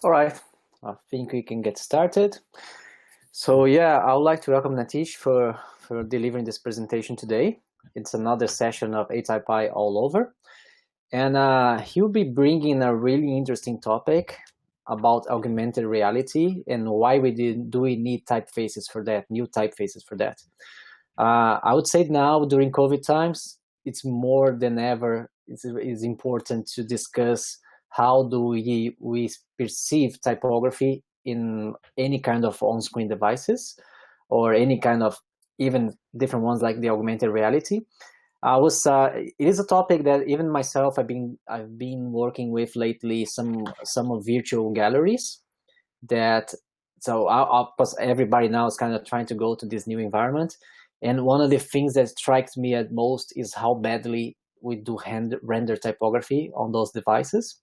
All right, I think we can get started. So yeah, I would like to welcome Niteesh for delivering this presentation today. It's another session of ATypI all over. And he'll be bringing a really interesting topic about augmented reality and why do we need typefaces for that, new typefaces for that. I would say now during COVID times, it's more than ever is important to discuss how do we perceive typography in any kind of on-screen devices or any kind of even different ones like the augmented reality. It is a topic that even myself I've been working with lately. Some of virtual galleries that plus everybody now is kind of trying to go to this new environment. And one of the things that strikes me at most is how badly we do render typography on those devices,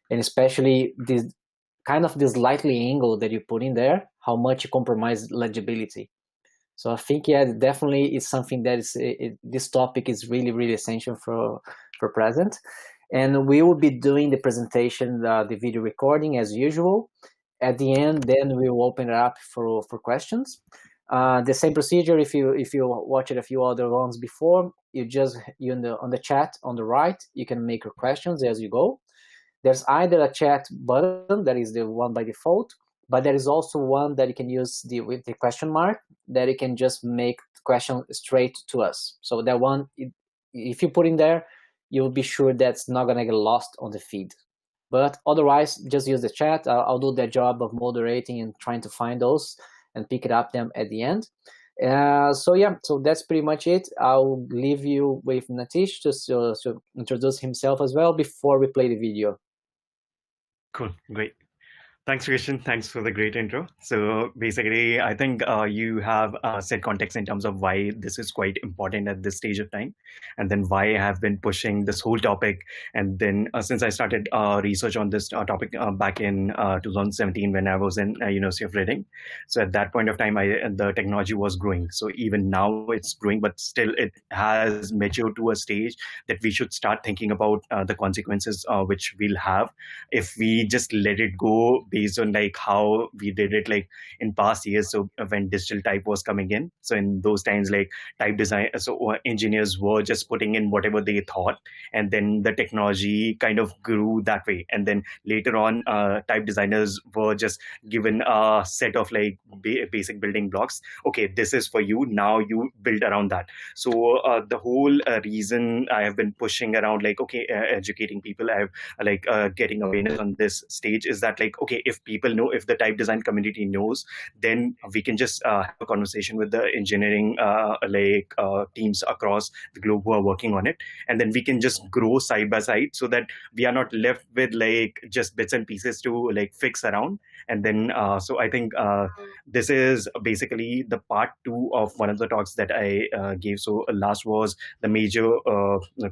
and especially this lightly angle that you put in there, how much you compromise legibility. So I think, yeah, definitely is something that this topic is really, really essential for present. And we will be doing the presentation, the video recording as usual. At the end, then we will open it up for questions. The same procedure. If you watched a few other ones before, on the chat on the right, you can make your questions as you go. There's either a chat button, that is the one by default, but there is also one that you can use with the question mark, that you can just make the question straight to us. So that one, if you put in there, you'll be sure that's not gonna get lost on the feed. But otherwise, just use the chat. I'll do the job of moderating and trying to find those and pick it up them at the end. So that's pretty much it. I'll leave you with Niteesh to introduce himself as well before we play the video. Cool, great. Thanks, Christian. Thanks for the great intro. So basically, I think you have set context in terms of why this is quite important at this stage of time, and then why I have been pushing this whole topic. And then since I started research on this topic back in 2017 when I was in University of Reading. So at that point of time, the technology was growing. So even now it's growing, but still it has matured to a stage that we should start thinking about the consequences which we'll have if we just let it go based on like how we did it like in past years. So when digital type was coming in, so in those times like type design, engineers were just putting in whatever they thought, and then the technology kind of grew that way. And then later on, type designers were just given a set of like basic building blocks. Okay, this is for you. Now you build around that. So the whole reason I have been pushing around like educating people, I have getting awareness on this stage is that like if people know, if the type design community knows, then we can just have a conversation with the engineering teams across the globe who are working on it, and then we can just grow side by side so that we are not left with like just bits and pieces to like fix around. And then so I think this is basically the part 2 of one of the talks that I gave. So last was the major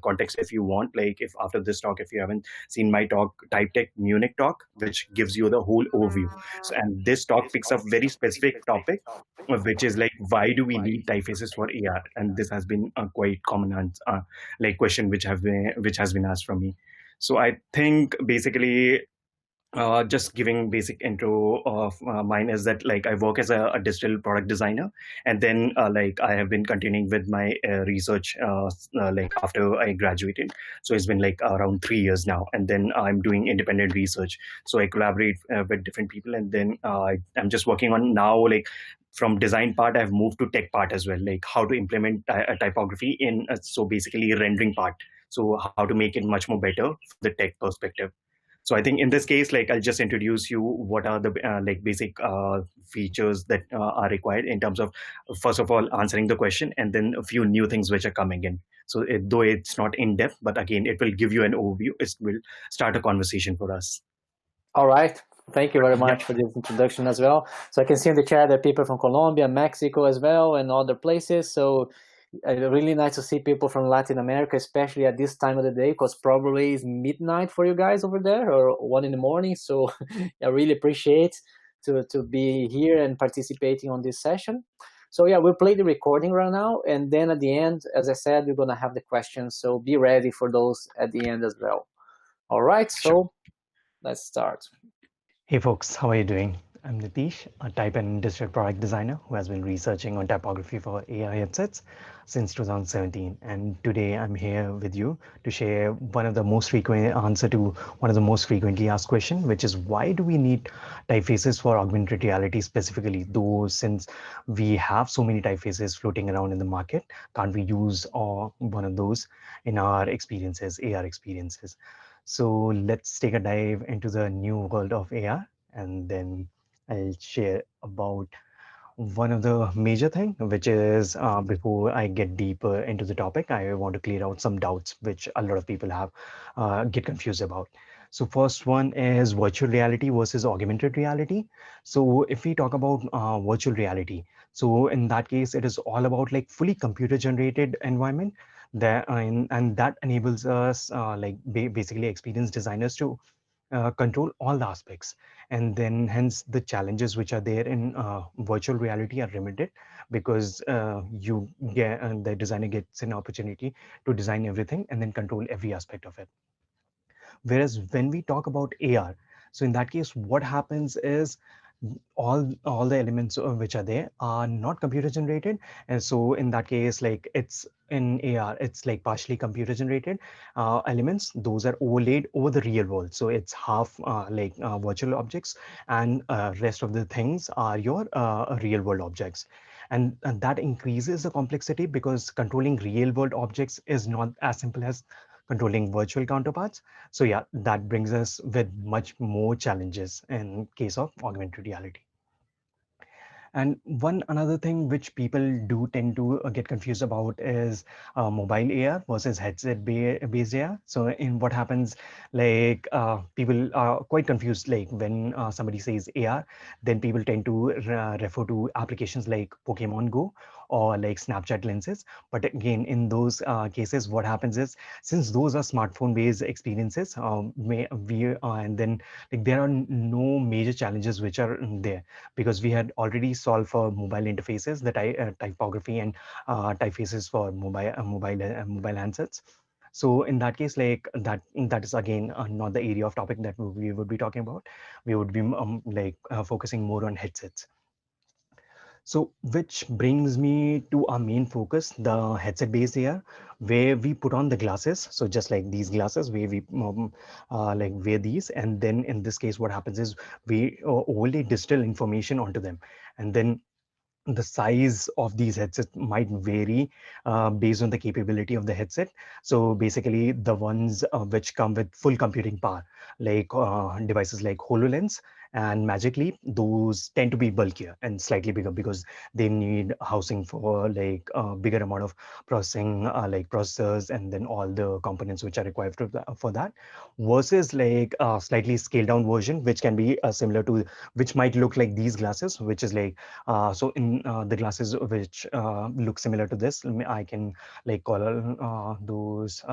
context. If you want, like if after this talk, if you haven't seen my talk, TypeTech Munich talk, which gives you the whole overview. So, and this talk picks up very specific topic, which is like, why do we need typefaces for AR? And this has been a quite common question which has been asked from me. So I think basically just giving basic intro of mine is that like I work as a digital product designer, and then like I have been continuing with my research like after I graduated. So it's been like around 3 years now, and then I'm doing independent research. So I collaborate with different people, and then I'm just working on now like from design part I've moved to tech part as well, like how to implement typography in so basically rendering part, so how to make it much more better from the tech perspective. So I think in this case, like I'll just introduce you what are the like basic features that are required in terms of, first of all, answering the question, and then a few new things which are coming in. So though it's not in depth, but again, it will give you an overview. It will start a conversation for us. All right. Thank you very much for this introduction as well. So I can see in the chat that people from Colombia, Mexico as well, and other places. So really nice to see people from Latin America, especially at this time of the day, because probably it's midnight for you guys over there or 1 in the morning. So I really appreciate to be here and participating on this session. So yeah, we'll play the recording right now, and then at the end, as I said, we're gonna have the questions. So be ready for those at the end as well. All right, so let's start. Hey folks, how are you doing? I'm Niteesh, a type and industrial product designer who has been researching on typography for AI headsets since 2017. And today I'm here with you to share one of the most frequent answer to one of the most frequently asked question, which is why do we need typefaces for augmented reality specifically? Though since we have so many typefaces floating around in the market, can't we use one of those in our experiences, AR experiences? So let's take a dive into the new world of AR, and then I'll share about one of the major thing, which is before I get deeper into the topic, I want to clear out some doubts which a lot of people have get confused about. So first one is virtual reality versus augmented reality. So if we talk about virtual reality, so in that case, it is all about like fully computer generated environment that and that enables us like basically experienced designers to control all the aspects, and then hence the challenges which are there in virtual reality are limited because you get the designer gets an opportunity to design everything and then control every aspect of it. Whereas when we talk about AR, so in that case, what happens is all the elements which are there are not computer generated, and so in that case, like it's in AR, it's like partially computer generated elements. Those are overlaid over the real world, so it's half virtual objects, and rest of the things are your real world objects. And that increases the complexity because controlling real world objects is not as simple as controlling virtual counterparts. So yeah, that brings us with much more challenges in case of augmented reality. And one another thing which people do tend to get confused about is mobile AR versus based AR. So in what happens, like people are quite confused. Like when somebody says AR, then people tend to refer to applications like Pokemon Go or like Snapchat lenses. But again, in those cases, what happens is since those are smartphone-based experiences, and then like there are no major challenges which are there because we had already solved for mobile interfaces, the typography and typefaces for mobile handsets. So in that case, like that is again not the area of topic that we would be talking about. We would be focusing more on headsets. So, which brings me to our main focus, the headset based AR, where we put on the glasses. So, just like these glasses, where we like wear these, and then in this case, what happens is we overlay digital information onto them, and then the size of these headsets might vary based on the capability of the headset. So basically, the ones which come with full computing power, like devices like HoloLens and Magicleap, those tend to be bulkier and slightly bigger because they need housing for like a bigger amount of processing, like processors, and then all the components which are required for that. Versus like a slightly scaled down version, which can be similar to, which might look like these glasses, which is like so in the glasses which look similar to this, I can like call those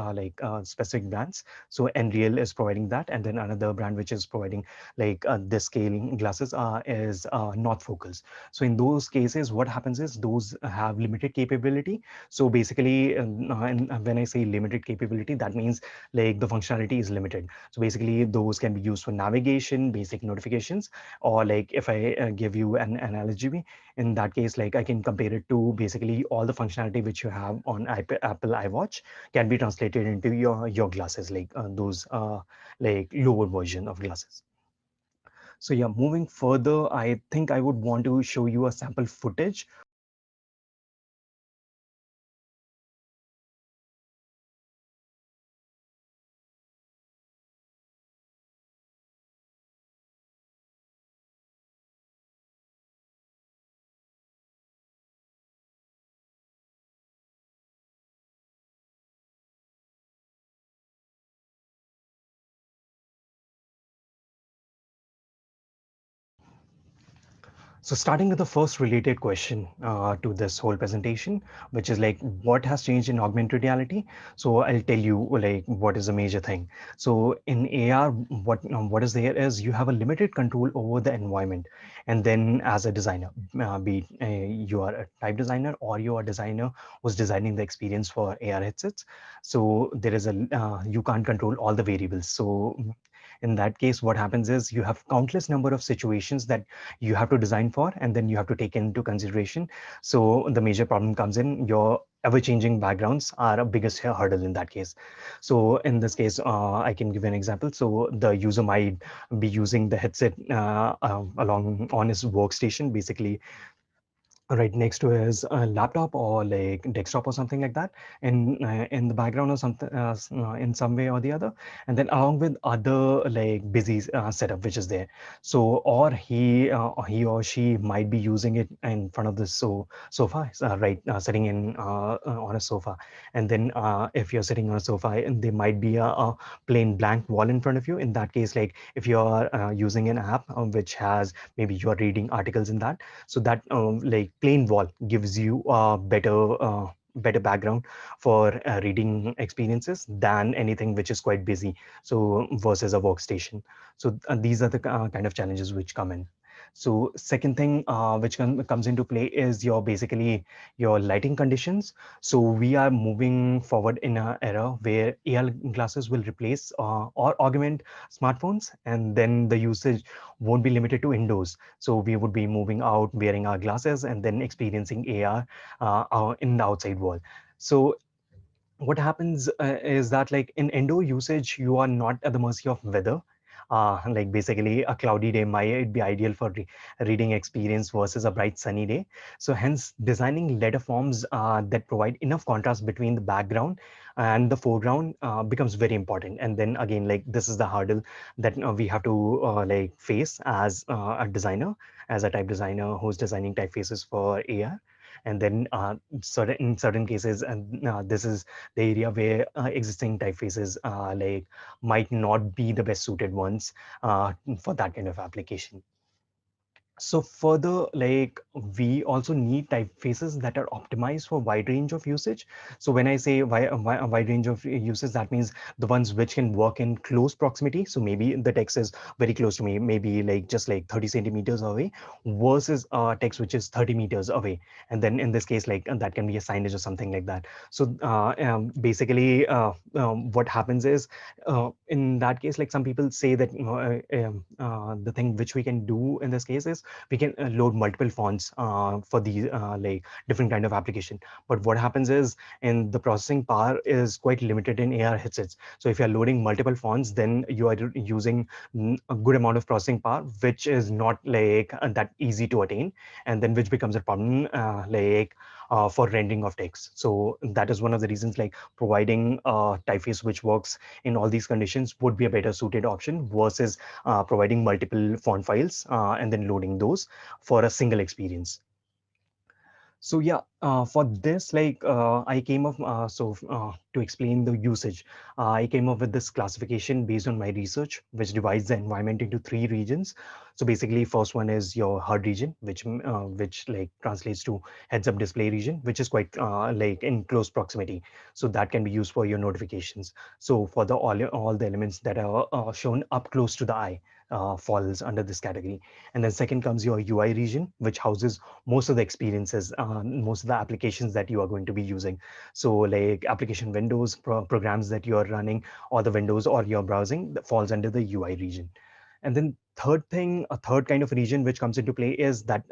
specific brands. So Nreal is providing that, and then another brand which is providing like this scaling glasses is North Focals. So in those cases, what happens is those have limited capability. So basically, and when I say limited capability, that means like the functionality is limited. So basically, those can be used for navigation, basic notifications, or like if I give you an analogy, in that case, like I can compare it to basically all the functionality which you have on Apple iWatch can be translated into your glasses, like those like lower version of glasses. So yeah, moving further, I think I would want to show you a sample footage. So starting with the first related question to this whole presentation, which is like what has changed in augmented reality. So I'll tell you like what is a major thing. So in AR, what is there is you have a limited control over the environment, and then as a designer, be it, you are a type designer or you are a designer who's designing the experience for AR headsets. So there is a you can't control all the variables. So In that case, what happens is you have countless number of situations that you have to design for, and then you have to take into consideration. So the major problem comes in your ever-changing backgrounds are a biggest hurdle in that case. So in this case, I can give you an example. So the user might be using the headset along on his workstation, basically right next to his laptop or like desktop or something like that, in the background or something, in some way or the other, and then along with other like busy setup which is there. So or he or she might be using it in front of the sofa, right, sitting in on a sofa. And then if you're sitting on a sofa and there might be a plain blank wall in front of you. In that case, like if you're using an app which has, maybe you're reading articles in that, so that like plain wall gives you a better background for reading experiences than anything which is quite busy, so versus a workstation. So these are the kind of challenges which come in. So second thing which comes into play is your basically your lighting conditions. So we are moving forward in an era where AR glasses will replace or augment smartphones, and then the usage won't be limited to indoors. So we would be moving out, wearing our glasses, and then experiencing AR in the outside world. So what happens is that like in indoor usage, you are not at the mercy of weather. Like basically a cloudy day might be ideal for reading experience versus a bright sunny day. So hence designing letter forms that provide enough contrast between the background and the foreground becomes very important. And then again, like this is the hurdle that we have to like face as a designer, as a type designer who's designing typefaces for AR. And then in certain cases, and this is the area where existing typefaces like might not be the best suited ones for that kind of application. So further, like we also need typefaces that are optimized for wide range of usage. So when I say a wide range of uses, that means the ones which can work in close proximity. So maybe the text is very close to me, maybe like just like 30 centimeters away, versus text which is 30 meters away. And then in this case, like that can be a signage or something like that. So basically, what happens is in that case, like some people say that the thing which we can do in this case is we can load multiple fonts for the like different kind of application. But what happens is in the processing power is quite limited in AR headsets. So if you're loading multiple fonts, then you are using a good amount of processing power, which is not like that easy to attain, and then which becomes a problem like for rendering of text. So that is one of the reasons, like providing a typeface which works in all these conditions would be a better suited option versus providing multiple font files and then loading those for a single experience. So yeah, for this, like I came up, to explain the usage, I came up with this classification based on my research, which divides the environment into three regions. So basically, first one is your HUD region, which like translates to heads up display region, which is quite like in close proximity. So that can be used for your notifications. So for the all the elements that are shown up close to the eye. Falls under this category. And then second comes your UI region, which houses most of the experiences, most of the applications that you are going to be using. So like application windows, programs that you are running, or the windows or you're browsing, that falls under the UI region. And then third thing, a third kind of region which comes into play is that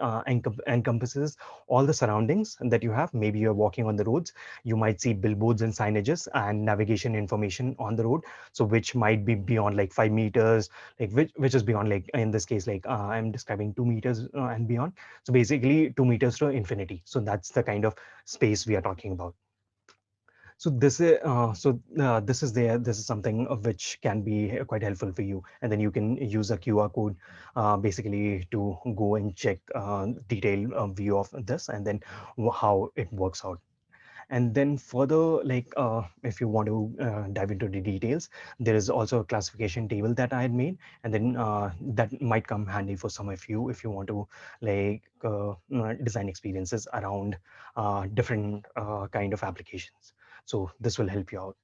encompasses all the surroundings that you have. Maybe you're walking on the roads, you might see billboards and signages and navigation information on the road. So which might be beyond like 5 meters, like which is beyond, like in this case, like I'm describing 2 meters and beyond. So basically 2 meters to infinity. So that's the kind of space we are talking about. So this is there. This is something of which can be quite helpful for you, and then you can use a QR code, basically to go and check detailed view of this, and then how it works out. And then further, like if you want to dive into the details, there is also a classification table that I had made, and then that might come handy for some of you if you want to like design experiences around different kind of applications. So this will help you out.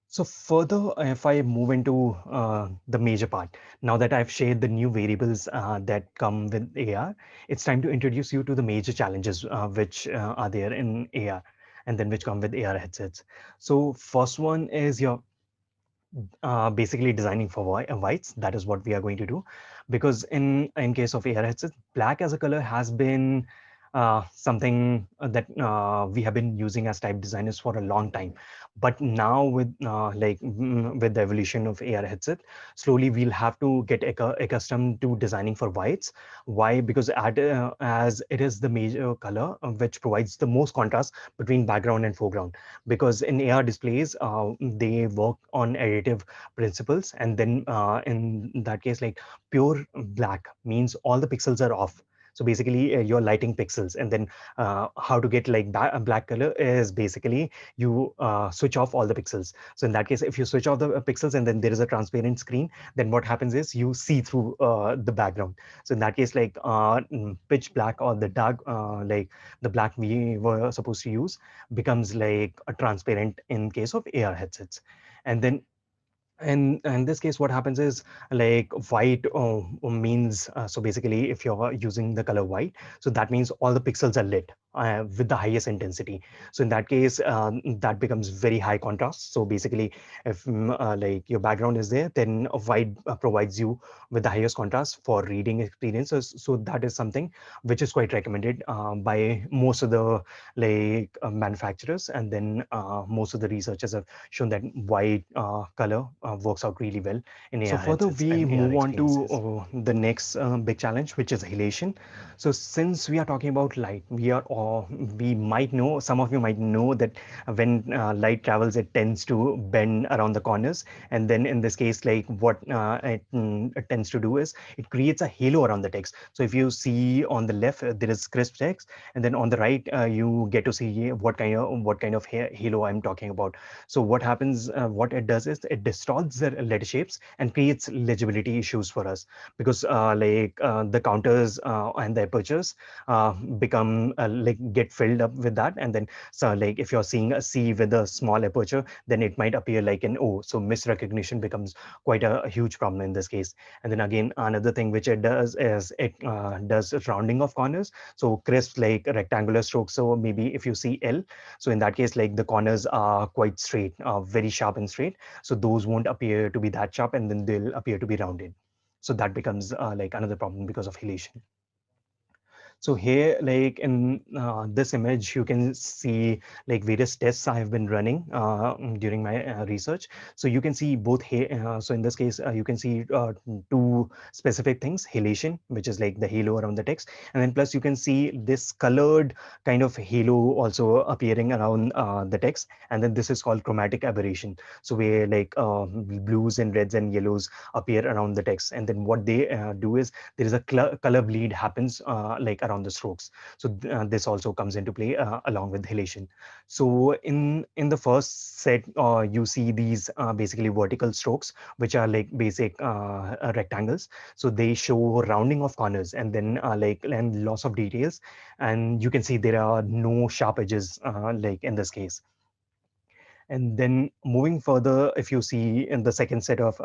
So further, if I move into the major part, now that I've shared the new variables that come with AR, it's time to introduce you to the major challenges which are there in AR, and then which come with AR headsets. So first one is your basically designing for whites. That is what we are going to do, because in case of AR headsets, black as a color has been something that we have been using as type designers for a long time. But now with with the evolution of AR headset, slowly we'll have to get accustomed to designing for whites. Why? Because as it is the major color which provides the most contrast between background and foreground, because in AR displays, they work on additive principles, and then in that case, like pure black means all the pixels are off. So basically, you're lighting pixels, and then how to get like black color is basically you switch off all the pixels. So in that case, if you switch off the pixels and then there is a transparent screen, then what happens is you see through the background. So in that case, like pitch black or the dark, like the black we were supposed to use becomes like a transparent in case of AR headsets. And then in this case, what happens is like white means so basically if you're using the color white, so that means all the pixels are lit with the highest intensity. So in that case, that becomes very high contrast. So basically, if like your background is there, then a white provides you with the highest contrast for reading experiences. So that is something which is quite recommended by most of the manufacturers, and then most of the researchers have shown that white color works out really well in So AR further, headsets we and AR move on to experiences. The next big challenge, which is halation. So since we are talking about light, we might know, some of you might know that when light travels, it tends to bend around the corners. And then in this case, like what it tends to do is it creates a halo around the text. So if you see on the left, there is crisp text, and then on the right, you get to see what kind of halo I'm talking about. So what happens, what it does is it distorts the letter shapes and creates legibility issues for us, because the counters and the apertures become like get filled up with that, and then so like if you're seeing a C with a small aperture, then it might appear like an O. So misrecognition becomes quite a huge problem in this case. And then again, another thing which it does is it does rounding of corners. So crisp like rectangular strokes. So maybe if you see L, so in that case, like the corners are quite straight, very sharp and straight. So those won't appear to be that sharp, and then they'll appear to be rounded. So that becomes like another problem because of halation. So here, like in this image, you can see like various tests I have been running during my research. So you can see both here. So in this case, you can see two specific things: halation, which is like the halo around the text, and then plus you can see this colored kind of halo also appearing around the text, and then this is called chromatic aberration. So where like blues and reds and yellows appear around the text, and then what they do is there is a color bleed happens like around the strokes. So this also comes into play along with halation. So in the first set, you see these basically vertical strokes, which are like basic rectangles. So they show rounding of corners, and then and loss of details, and you can see there are no sharp edges like in this case. And then moving further, if you see in the second set of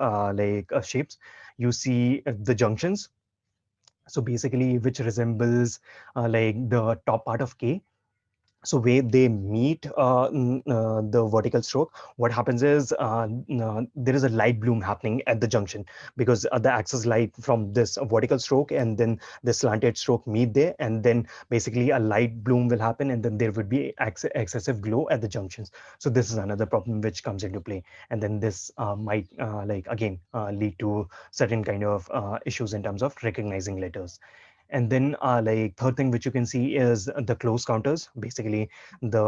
shapes, you see the junctions. So basically, which resembles like the top part of K. So where they meet the vertical stroke, what happens is there is a light bloom happening at the junction, because the axis light from this vertical stroke and then the slanted stroke meet there, and then basically a light bloom will happen, and then there would be excessive glow at the junctions. So this is another problem which comes into play, and then this might again lead to certain kind of issues in terms of recognizing letters. And then like third thing which you can see is the close counters. Basically, the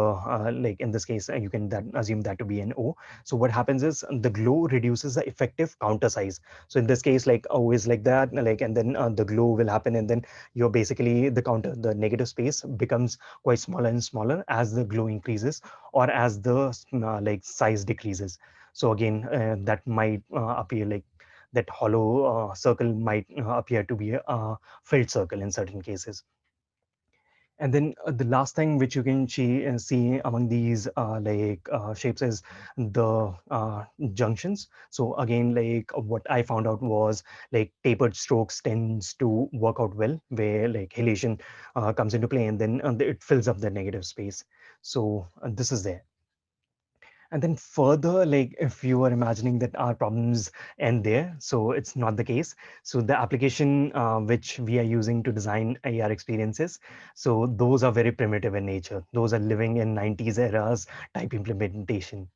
like in this case, you can assume that to be an O. So what happens is the glow reduces the effective counter size. So in this case, like O is like that, like, and then the glow will happen, and then you're basically the counter, the negative space becomes quite smaller and smaller as the glow increases, or as the size decreases. So again, that might appear like that hollow circle might appear to be a filled circle in certain cases. And then the last thing which you can see among these shapes is the junctions. So again, like what I found out was like tapered strokes tends to work out well, where like halation comes into play, and then it fills up the negative space. So this is there. And then further, like if you are imagining that our problems end there, so it's not the case. So the application which we are using to design AR experiences, so those are very primitive in nature. Those are living in 90s eras type implementation.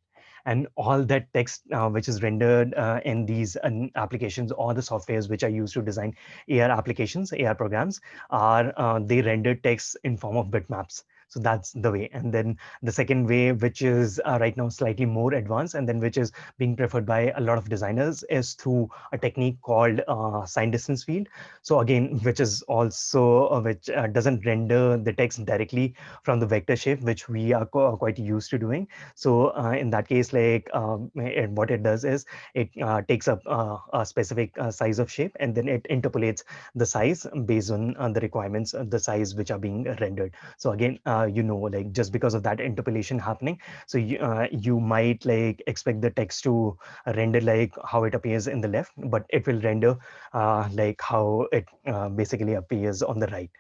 And all that text which is rendered in these applications or the softwares which are used to design AR applications, AR programs, are they render text in form of bitmaps. So that's the way. And then the second way, which is right now slightly more advanced, and then which is being preferred by a lot of designers, is through a technique called sign distance field. So again, which is also which doesn't render the text directly from the vector shape, which we are quite used to doing. So in that case, like what it does is it takes up a specific size of shape, and then it interpolates the size based on the requirements, the size which are being rendered. So again, like just because of that interpolation happening, so you might like expect the text to render like how it appears in the left, but it will render like how it basically appears on the right.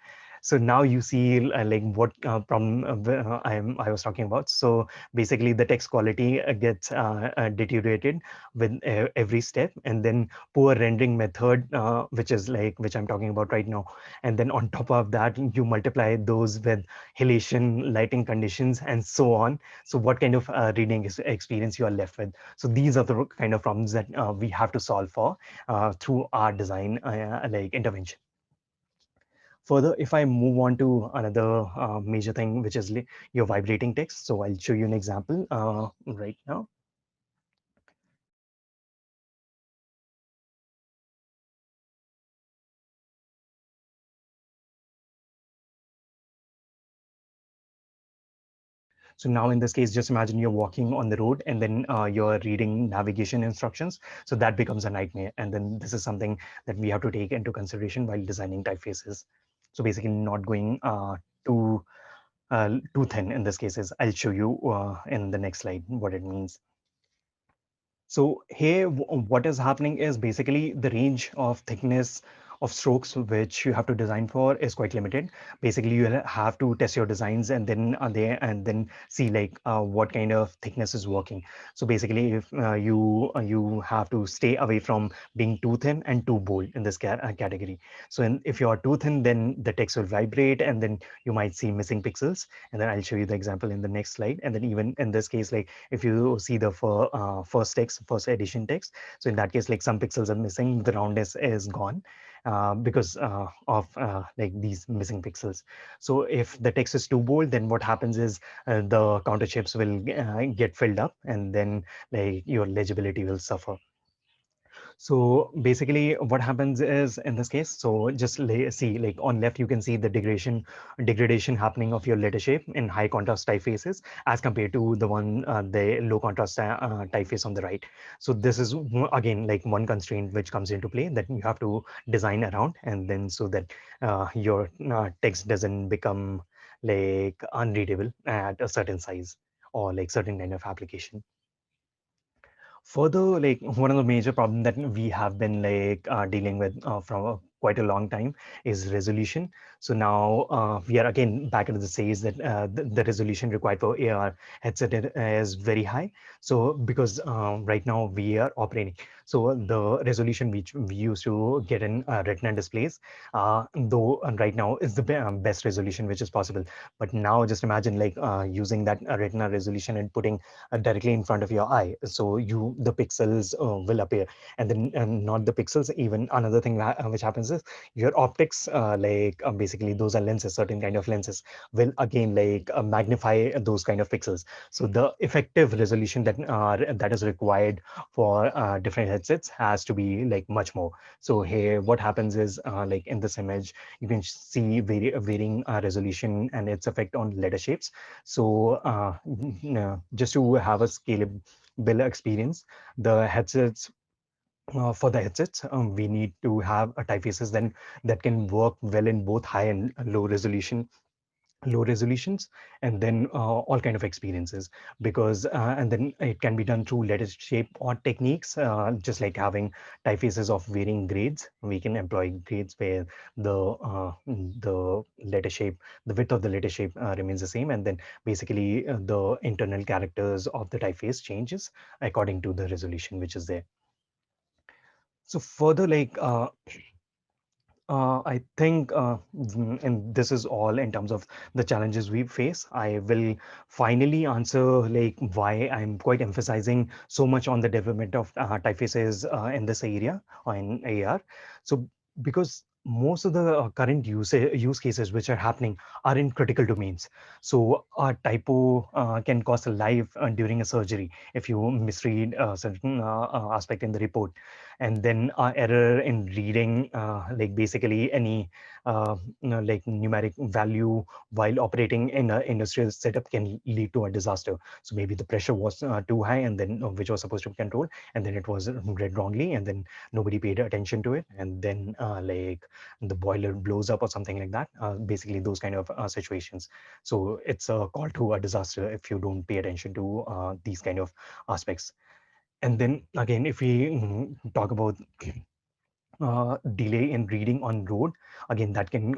So now you see like what problem I was talking about. So basically the text quality gets deteriorated with every step, and then poor rendering method, which I'm talking about right now. And then on top of that, you multiply those with Hellation, lighting conditions, and so on. So what kind of reading experience you are left with? So these are the kind of problems that we have to solve for through our design like intervention. Further, if I move on to another major thing, which is your vibrating text. So I'll show you an example right now. So now in this case, just imagine you're walking on the road, and then you're reading navigation instructions. So that becomes a nightmare. And then this is something that we have to take into consideration while designing typefaces. So basically not going too thin in this cases. I'll show you in the next slide what it means. So here, what is happening is basically the range of thickness of strokes which you have to design for is quite limited. Basically, you have to test your designs and then and then see like what kind of thickness is working. So basically, if you have to stay away from being too thin and too bold in this category. So if you are too thin, then the text will vibrate, and then you might see missing pixels. And then I'll show you the example in the next slide. And then even in this case, like if you see the first edition text, so in that case, like some pixels are missing, the roundness is gone because of like these missing pixels. So if the text is too bold, then what happens is the counter shapes will get filled up, and then like your legibility will suffer. So basically what happens is in this case, so just see like on left, you can see the degradation happening of your letter shape in high contrast typefaces as compared to the low contrast typeface on the right. So this is again like one constraint which comes into play that you have to design around, and then so that your text doesn't become like unreadable at a certain size or like certain kind of application. Further, like one of the major problem that we have been like dealing with from quite a long time is resolution. So now we are again back into the phase that the resolution required for AR headset is very high. So because right now we are operating, so the resolution which we used to get in Retina displays, though right now is the best resolution which is possible. But now just imagine like using that Retina resolution and putting directly in front of your eye, so the pixels will appear. And then not the pixels, even another thing which happens is your optics, basically those are lenses, certain kind of lenses will again like magnify those kind of pixels. So the effective resolution that is required for different headsets has to be like much more. So here what happens is like in this image you can see varying resolution and its effect on letter shapes. So just to have a scalable experience, the headsets for the headsets, we need to have a typefaces then that can work well in both high and low resolution low resolutions, and then all kind of experiences, because and then it can be done through letter shape or techniques, just like having typefaces of varying grades. We can employ grades where the letter shape, the width of the letter shape remains the same, and then basically the internal characters of the typeface changes according to the resolution which is there. So further, like I think, and this is all in terms of the challenges we face. I will finally answer like why I'm quite emphasizing so much on the development of typefaces in this area or in AR. So because most of the current use cases which are happening are in critical domains. So a typo can cost a life during a surgery if you misread a certain aspect in the report, and then error in reading like basically any like numeric value while operating in an industrial setup can lead to a disaster. So maybe the pressure was too high, and then which was supposed to be controlled, and then it was read wrongly, and then nobody paid attention to it, and then like the boiler blows up or something like that, basically those kind of situations. So it's a call to a disaster if you don't pay attention to these kind of aspects. And then again, if we talk about delay in reading on road, again that can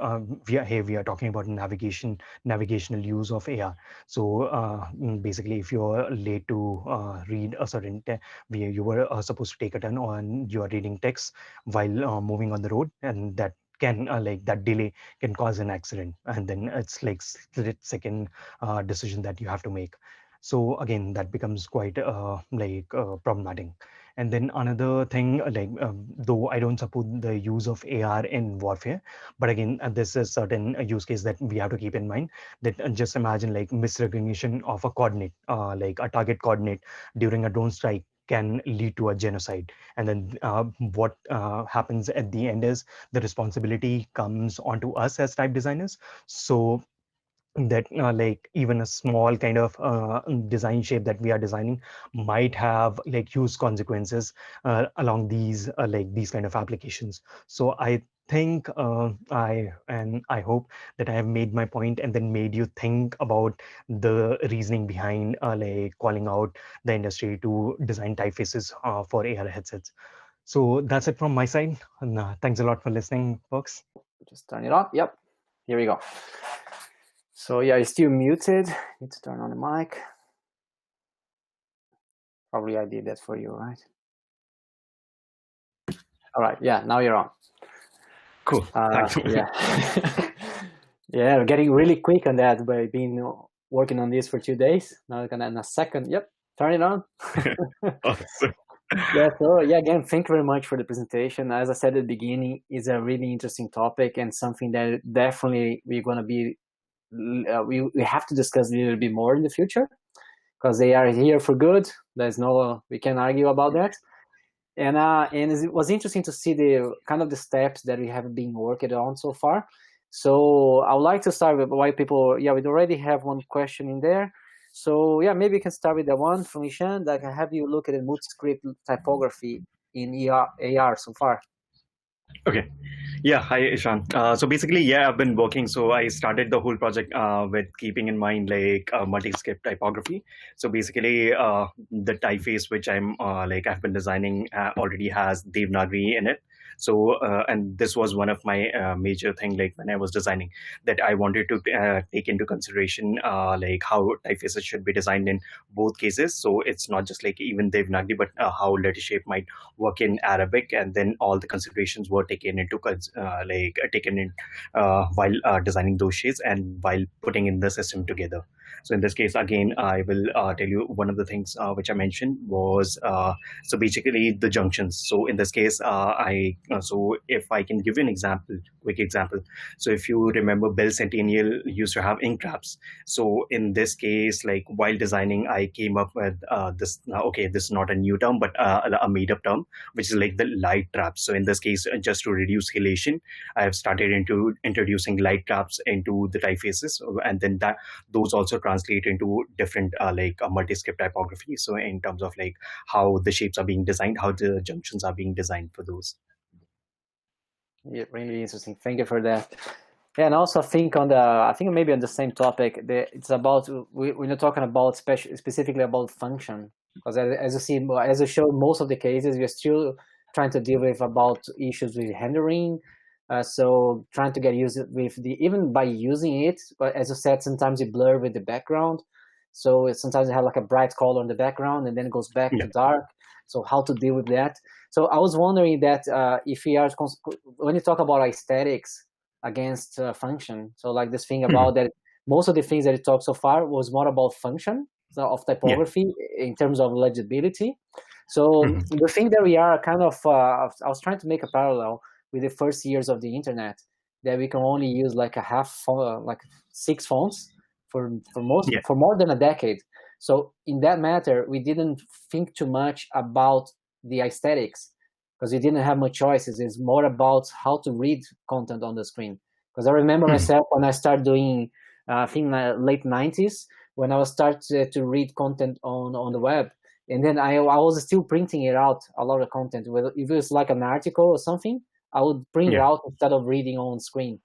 we are talking about navigational use of AR. So basically if you're late to read a certain where you were supposed to take a turn on, you are reading text while moving on the road, and that can like that delay can cause an accident, and then it's like split second decision that you have to make. So again that becomes quite problematic. And then another thing, though I don't support the use of AR in warfare, but again, this is certain use case that we have to keep in mind. That just imagine like misrecognition of a coordinate, like a target coordinate during a drone strike can lead to a genocide. And then what happens at the end is the responsibility comes onto us as type designers. So that like even a small kind of design shape that we are designing might have like huge consequences along these like these kind of applications. So I think I hope that I have made my point and then made you think about the reasoning behind like calling out the industry to design typefaces for AR headsets. So that's it from my side, and thanks a lot for listening, folks. Just turn it on. Yep, here we go. So yeah, it's still muted. Need to turn on the mic. Probably I did that for you, right? All right, yeah, now you're on. Cool. Thanks. Yeah. Yeah, we're getting really quick on that by being working on this for 2 days. Now in a second, yep, turn it on. Awesome. Yeah, so yeah, again, thank you very much for the presentation. As I said at the beginning, it's a really interesting topic and something that definitely we're going to be, we have to discuss a little bit more in the future, because they are here for good. There's no, we can argue about that. And it was interesting to see the kind of the steps that we have been working on so far. So I would like to start with why people, yeah, we already have one question in there. So yeah, maybe we can start with the one from Ishan, that can have you look at the multi-script typography in AR so far. Okay. Yeah. Hi, Ishan. So basically, yeah, I've been working. So I started the whole project with keeping in mind like multi-script typography. So basically, the typeface which I've been designing already has Devanagari in it. So and this was one of my major thing, like when I was designing, that I wanted to take into consideration like how typefaces should be designed in both cases. So it's not just like even Devanagari, but how letter shape might work in Arabic, and then all the considerations were taken into taken in while designing those shades and while putting in the system together. So in this case, again, I will tell you one of the things which I mentioned was so basically the junctions. So in this case, I so if I can give you an example, quick example. So if you remember, Bell Centennial used to have ink traps. So in this case, like while designing, I came up with this. Okay, this is not a new term, but a made-up term, which is like the light traps. So in this case, just to reduce halation, I have started into introducing light traps into the typefaces, and then that those also translate into different multi-script typography. So in terms of like how the shapes are being designed, how the junctions are being designed for those. Yeah, really interesting. Thank you for that. Yeah, and also I think maybe on the same topic, it's about we're not talking about specifically about function, because as you see, as you show, most of the cases we're still trying to deal with about issues with rendering. So trying to get used with even by using it, but as you said, sometimes you blur with the background. So sometimes you have like a bright color in the background and then it goes back to dark. So how to deal with that? So I was wondering that if we are when you talk about aesthetics against function. So like this thing about that, most of the things that you talked so far was more about function of typography in terms of legibility. So the thing that we are kind of, I was trying to make a parallel with the first years of the internet, that we can only use like like 6 fonts for more than a decade. So in that matter, we didn't think too much about the aesthetics, because we didn't have much choices. It's more about how to read content on the screen. Because I remember myself when I started doing, I think late 90s, when I was started to read content on the web. And then I was still printing it out, a lot of content. If it was like an article or something, I would print it out instead of reading on screen.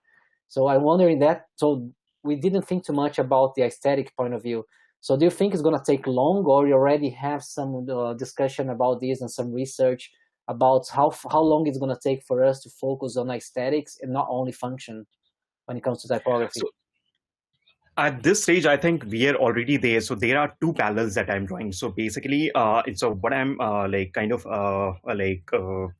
So I'm wondering that, so we didn't think too much about the aesthetic point of view. So do you think it's going to take long, or you already have some discussion about this and some research about how long it's going to take for us to focus on aesthetics and not only function when it comes to typography? So at this stage, I think we are already there. So there are two parallels that I'm drawing. So basically, so what I'm like kind of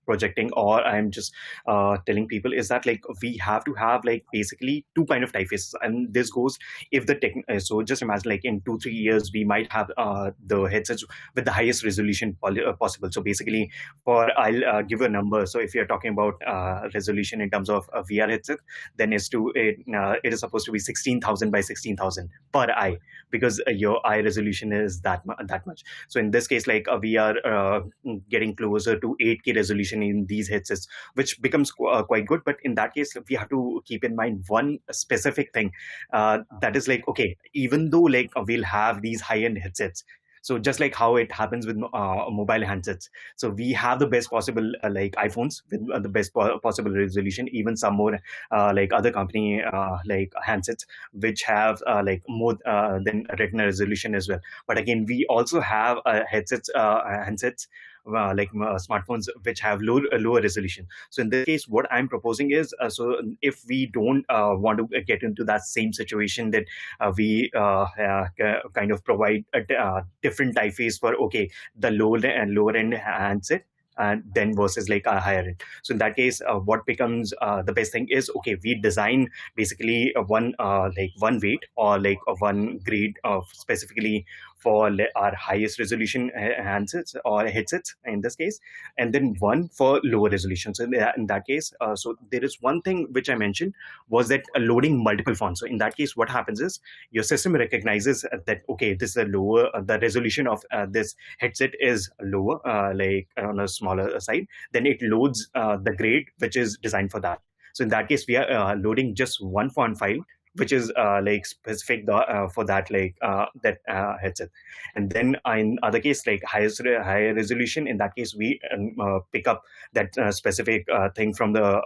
projecting, or I'm just telling people, is that like we have to have like basically two kind of typefaces, and this goes if the tech. So just imagine like in 2-3 years we might have the headsets with the highest resolution possible. So basically, I'll give a number. So if you're talking about resolution in terms of a VR headset, then it is supposed to be 16,000 by 16,000 per eye, because your eye resolution is that much. So in this case, like we are getting closer to 8K resolution in these headsets, which becomes quite good. But in that case, we have to keep in mind one specific thing, that is like, okay, even though like we'll have these high-end headsets, so just like how it happens with mobile handsets, so we have the best possible like iPhones with the best possible resolution, even some more like other company like handsets which have like more than retina resolution as well. But again, we also have handsets like smartphones which have lower resolution. So in this case, what I'm proposing is, so if we don't want to get into that same situation, that we kind of provide a different typeface for, okay, the lower end handset, and then versus like a higher end. So in that case, what becomes the best thing is, okay, we design basically one weight or like one grade of specifically for our highest resolution handsets or headsets in this case, and then one for lower resolution. So in that case, so there is one thing which I mentioned, was that loading multiple fonts. So in that case, what happens is your system recognizes that, okay, this is a lower, the resolution of this headset is lower, like on a smaller side, then it loads the grade which is designed for that. So in that case, we are loading just one font file which is like specific for that headset. And then in other case, like higher resolution, in that case we pick up that specific thing from the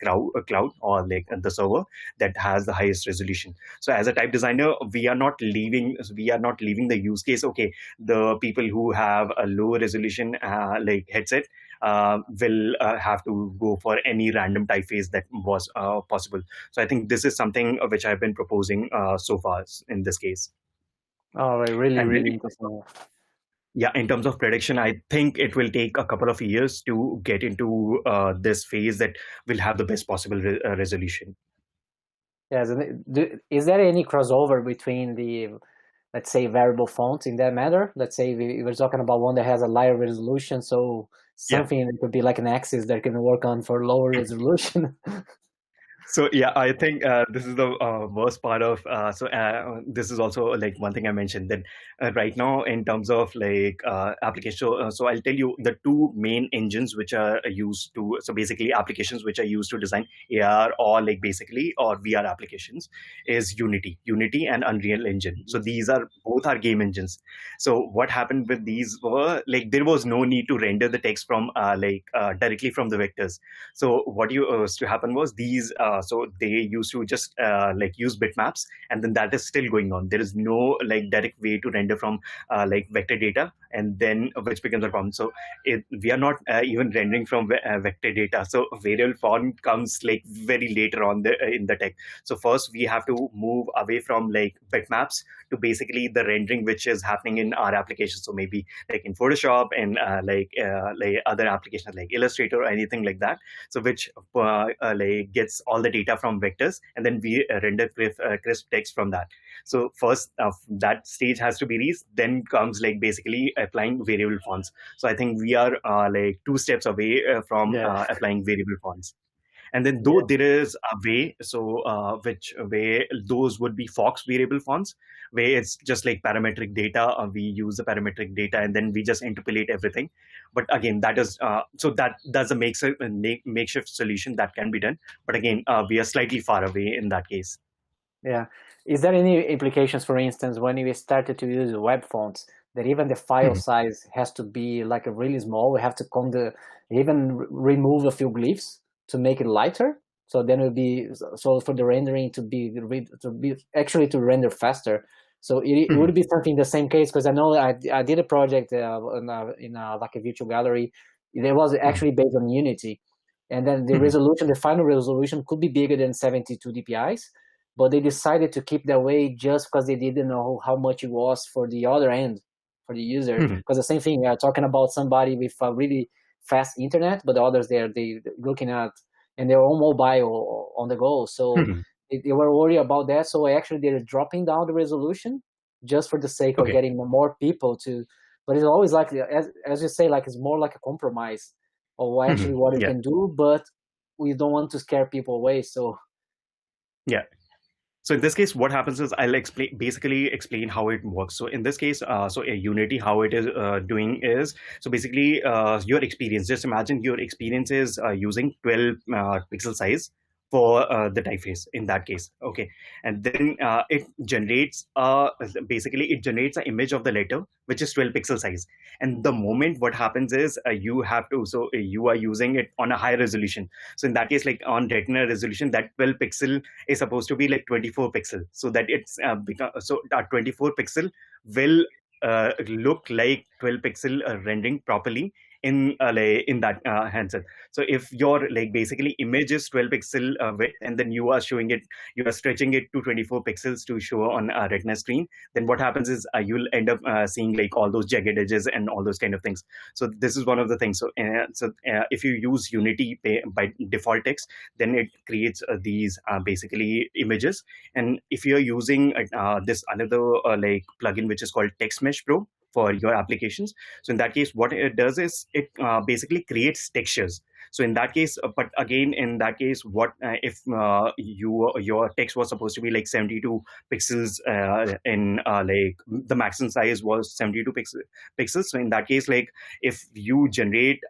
cloud or like the server that has the highest resolution. So as a type designer, we are not leaving the use case, okay, the people who have a low resolution like headset will have to go for any random typeface that was possible. So I think this is something which I've been proposing so far in this case. Oh, really, And really interesting. yeah, in terms of prediction, I think it will take a couple of years to get into this phase that will have the best possible resolution. Yes, and is there any crossover between the, let's say, variable fonts in that matter? Let's say we were talking about one that has a higher resolution, so something that could be like an axis that can work on for lower resolution. So yeah, I think this is the worst part of. This is also like one thing I mentioned, that right now in terms of like application. So I'll tell you the two main engines which are used to. So basically, applications which are used to design AR or like basically or VR applications is Unity and Unreal Engine. So these are both our game engines. So what happened with these were like there was no need to render the text from directly from the vectors. So what used to happen was these so they used to just like use bitmaps, and then that is still going on. There is no like direct way to render from like vector data, and then which becomes a problem. So we are not even rendering from vector data. So variable font comes like very later on in the tech. So first we have to move away from like bitmaps to basically the rendering which is happening in our application. So maybe like in Photoshop and like other applications like Illustrator or anything like that. So which like gets all the data from vectors, and then we render crisp text from that. So first that stage has to be reached, then comes like basically applying variable fonts. So I think we are like 2 steps away from applying variable fonts. And then though there is a way, so which way those would be Fox variable fonts, where it's just like parametric data. We use the parametric data and then we just interpolate everything. But again, that is so that's a makeshift solution that can be done. But again, we are slightly far away in that case. Yeah. Is there any implications, for instance, when we started to use web fonts, that even the file size has to be like a really small? We have to remove a few glyphs to make it lighter. So then it would be for the rendering to render faster. So it would be something the same case, because I know I did a project in like a virtual gallery. It was actually based on Unity, and then the final resolution could be bigger than 72 dpi's. But they decided to keep that way just because they didn't know how much it was for the other end, for the user. Because the same thing, we are talking about somebody with a really fast internet, but the others they looking at, and they're on mobile on the go. So they were worried about that. So actually they're dropping down the resolution just for the sake of getting more people to. But it's always like, as you say, like it's more like a compromise of actually what you can do, but we don't want to scare people away. So yeah. So in this case, what happens is I'll basically explain how it works. So in this case, so a Unity, how it is doing is, so basically your experience, just imagine your experience is using 12 pixel size for the typeface in that case. Okay. And then it generates basically it generates an image of the letter, which is 12 pixel size. And the moment what happens is you have to, so you are using it on a high resolution. So in that case, like on retina resolution, that 12 pixel is supposed to be like 24 pixel. So that it's so 24 pixel will look like 12 pixel rendering properly in that handset. So if your like basically image is 12 pixel width, and then you are stretching it to 24 pixels to show on a retina screen, then what happens is you'll end up seeing like all those jagged edges and all those kind of things. So this is one of the things. So if you use Unity by default text, then it creates these basically images. And if you're using this another like plugin which is called Text Mesh Pro for your applications, so in that case what it does is it basically creates textures. So in that case, but again in that case, what if your text was supposed to be like 72 pixels in like the maximum size was 72 pixels. So in that case, like if you generate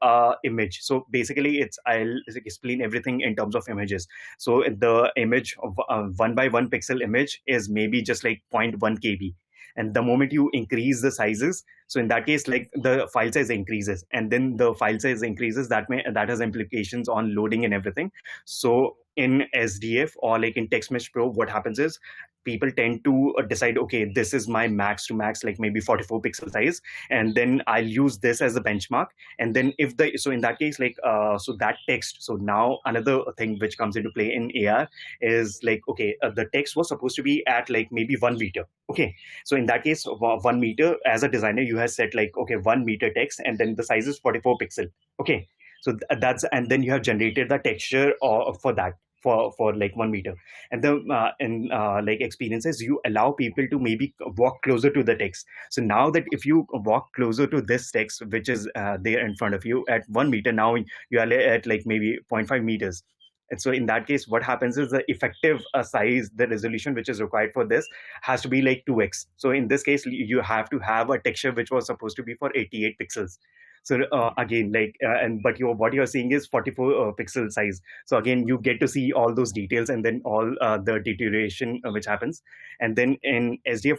image, so basically I'll explain everything in terms of images. So the image of 1 by 1 pixel image is maybe just like 0.1 KB. And the moment you increase the sizes, so in that case, like the file size increases, and then the file size increases, that has implications on loading and everything. So in SDF or like in Text Mesh Pro, what happens is people tend to decide, okay, this is my max to max, like maybe 44 pixel size, and then I'll use this as a benchmark. And then so in that case, like so that text, so now another thing which comes into play in AR is like, okay, the text was supposed to be at like maybe 1 meter. Okay, so in that case, 1 meter, as a designer, you have set like, okay, 1 meter text, and then the size is 44 pixel. Okay, so that's, and then you have generated the texture for that, for like 1 meter. And then in like experiences, you allow people to maybe walk closer to the text. So now that if you walk closer to this text, which is there in front of you at 1 meter, now you are at like maybe 0.5 meters. And so in that case, what happens is the effective size, the resolution which is required for this has to be like 2x. So in this case, you have to have a texture which was supposed to be for 88 pixels. So again, like, but what you're seeing is 44 pixel size. So again, you get to see all those details, and then all the deterioration which happens. And then in SDF,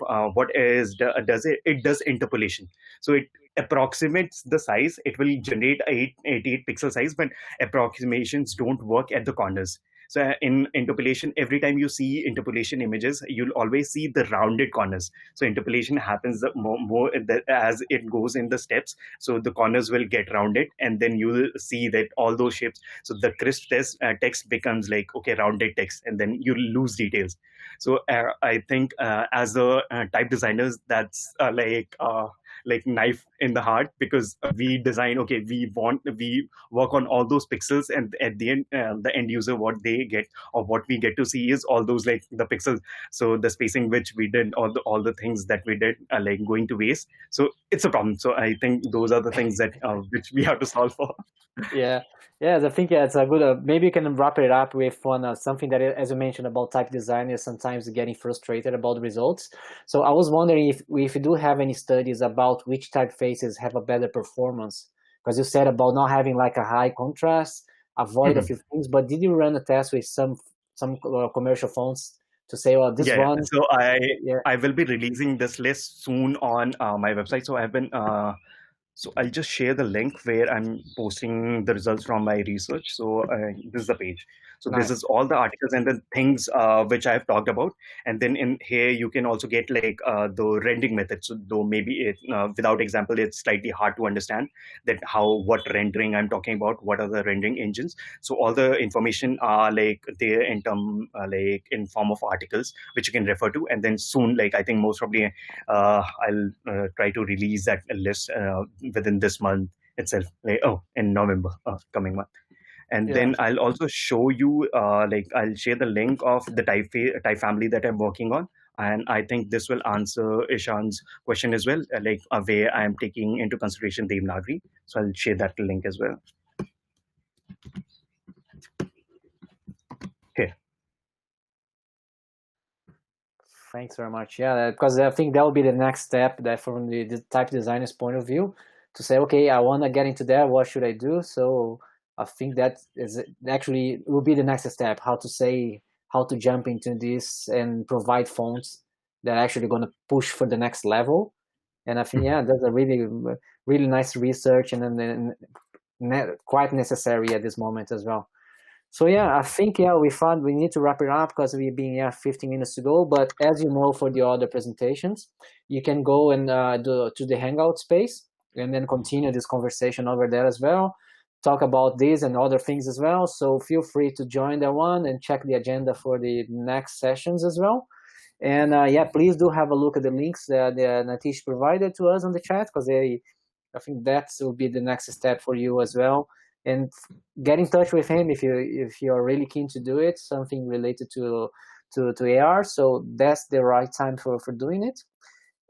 does it does interpolation. So it approximates the size. It will generate 88 pixel size, but approximations don't work at the corners. So in interpolation, every time you see interpolation images, you'll always see the rounded corners. So interpolation happens the more as it goes in the steps. So the corners will get rounded, and then you'll see that all those shapes. So the crisp text becomes like, okay, rounded text, and then you lose details. So I think as a type designers, that's like knife in the heart, because we design, okay, we work on all those pixels, and at the end, the end user, what they get or what we get to see is all those like the pixels. So the spacing which we did, all the things that we did are like going to waste. So it's a problem. So I think those are the things that which we have to solve for. Yeah, I think it's a good. Maybe you can wrap it up with one something that, as you mentioned about type designers sometimes getting frustrated about the results. So I was wondering if you do have any studies about which typefaces have a better performance, because you said about not having like a high contrast, avoid a few things. But did you run a test with some commercial fonts to say, well, this Yeah. one? So Yeah. I will be releasing this list soon on my website. So I've been so I'll just share the link where I'm posting the results from my research. So this is the page. So this Nice. is all the articles and the things which I've talked about. And then in here, you can also get like the rendering method. So though maybe without example, it's slightly hard to understand that what rendering I'm talking about, what are the rendering engines. So all the information are like there in like in form of articles, which you can refer to. And then soon, like I think most probably I'll try to release that list within this month itself, like in November, coming month. And then I'll also show you like I'll share the link of the type family that I'm working on. And I think this will answer Ishan's question as well, like where I am taking into consideration Devanagari. So I'll share that link as well. Here. Thanks very much. Yeah, because I think that will be the next step, that from the type designer's point of view, to say, okay, I want to get into that. What should I do? So I think that is actually will be the next step. How to jump into this and provide fonts that are actually going to push for the next level. And I think that's a really nice research, and then quite necessary at this moment as well. So yeah, I think we found we need to wrap it up because we've been 15 minutes to go. But as you know, for the other presentations, you can go and to the Hangout space and then continue this conversation over there as well. Talk about this and other things as well. So feel free to join that one and check the agenda for the next sessions as well. And please do have a look at the links that Niteesh provided to us on the chat, because I think that will be the next step for you as well. And get in touch with him if you're really keen to do it, something related to AR. So that's the right time for doing it.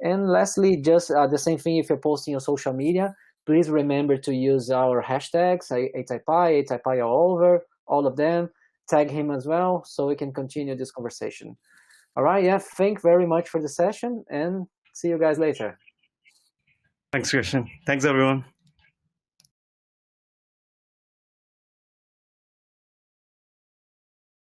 And lastly, just the same thing, if you're posting on social media, please remember to use our hashtags, ATypI all over, all of them. Tag him as well so we can continue this conversation. All right, thank you very much for the session, and see you guys later. Thanks, Christian. Thanks, everyone.